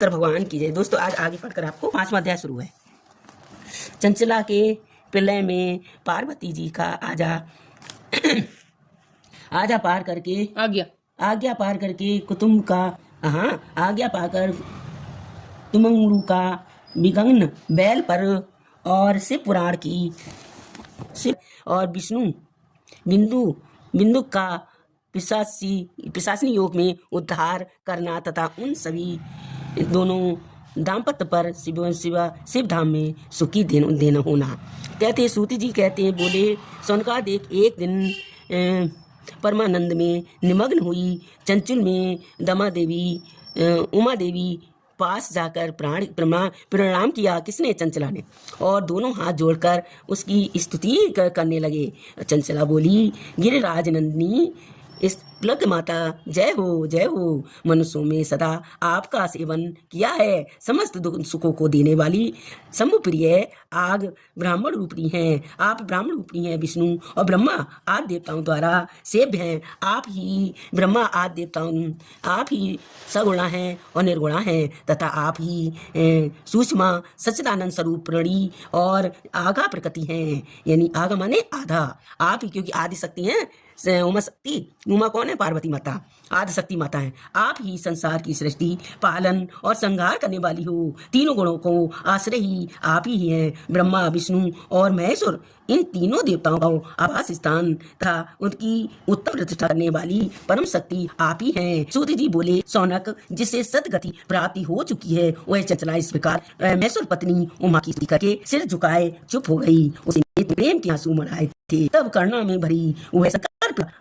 शंकर भगवान की जय। दोस्तों आज आगे पढ़कर आपको 5वां अध्याय शुरू है। चंचला के प्रलय में पार्वती जी का आजा पार करके आज्ञा पार करके कुटुंब का आज्ञा पाकर तुमंगुरु का विघ्न बैल पर और शिव पुराण की और विष्णु बिंदु का पिशाचिनी योग में उद्धार करना तथा उन सभी दोनों दाम्पत्य पर शिव धाम में सुखी देना होना। कहते सूति जी कहते हैं, बोले सोनकाद एक दिन परमानंद में निमग्न हुई चंचल में उमा देवी पास जाकर प्रणाम किया। किसने? चंचला ने। और दोनों हाथ जोड़कर उसकी स्तुति करने लगे। चंचला बोली, गिरिराज नंदिनी प्लग माता जय हो। मनुष्यों में सदा आपका सेवन किया है। समस्त दुख सुखों को देने वाली शंभुप्रिय आग ब्राह्मण रूपणी हैं। आप ब्राह्मण रूपणी हैं। विष्णु और ब्रह्मा आदि देवताओं द्वारा सेव्य हैं। आप ही ब्रह्मा आदि देवताओं, आप ही सगुणा हैं और निर्गुणा हैं तथा आप ही सूक्ष्म सच्चिदानंद स्वरूप प्रणी और आगा प्रकृति हैं। यानी आगा माने आधा। आप ही क्योंकि आदि शक्ति हैं। उमा कौन है? पार्वती माता आदि शक्ति माता है। आप ही संसार की सृष्टि पालन और संहार करने वाली हो। तीनों गुणों को आश्रय ही आप ही हैं। ब्रह्मा विष्णु और महेश्वर इन तीनों देवताओं का आवास स्थान था। उनकी उत्तम प्रतिष्ठा करने वाली परम शक्ति आप ही हैं। सूत जी बोले, सौनक जिसे सदगति प्राप्ति हो चुकी है वह चंचला इस प्रकार महेश्वर पत्नी उमा की स्तुति करके सिर झुकाए चुप हो गई। उसे प्रेम के आंसू मढ़ाए थे। तब करुणा में भरी वह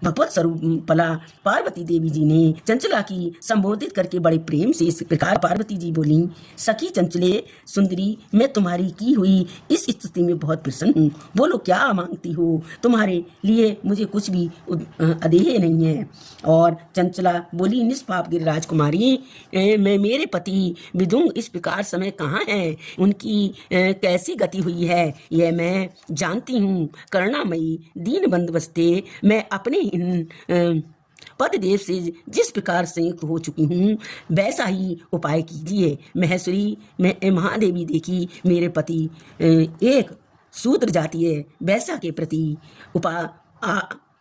भगवत स्वरूप पला पार्वती देवी जी ने चंचला की संबोधित करके बड़े प्रेम से इस प्रकार पार्वती जी बोली, सखी चंचले सुंदरी, मैं तुम्हारी की हुई इस स्थिति में बहुत प्रसन्न हूँ। बोलो क्या मांगती हो? तुम्हारे लिए मुझे कुछ भी अदेय नहीं है। और चंचला बोली, निष्पाप गिरिराज कुमारी, मैं मेरे पति विदुंग इस प्रकार समय कहाँ है? उनकी कैसी गति हुई है यह मैं जानती हूँ। करुणामयी दीन बंधुवस्ते मैं अपने इन पतिदेव से जिस प्रकार संयुक्त हो चुकी हूँ वैसा ही उपाय कीजिए। महेश्वरी महादेवी देखी मेरे पति एक शूद्र जातीय वैसा के प्रति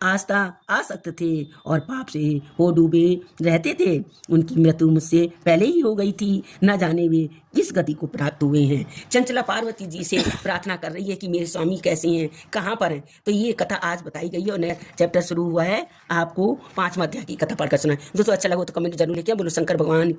आसक्त थे और पाप से हो डूबे रहते थे। उनकी मृत्यु मुझसे पहले ही हो गई थी। न जाने वे किस गति को प्राप्त हुए हैं। चंचला पार्वती जी से प्रार्थना कर रही है कि मेरे स्वामी कैसे हैं, कहाँ पर हैं। तो ये कथा आज बताई गई है और नया चैप्टर शुरू हुआ है। आपको 5वां अध्याय की कथा पढ़कर सुनाए। दोस्तों अच्छा लगा तो कमेंट जरूर लिखिए। बोलो शंकर भगवान।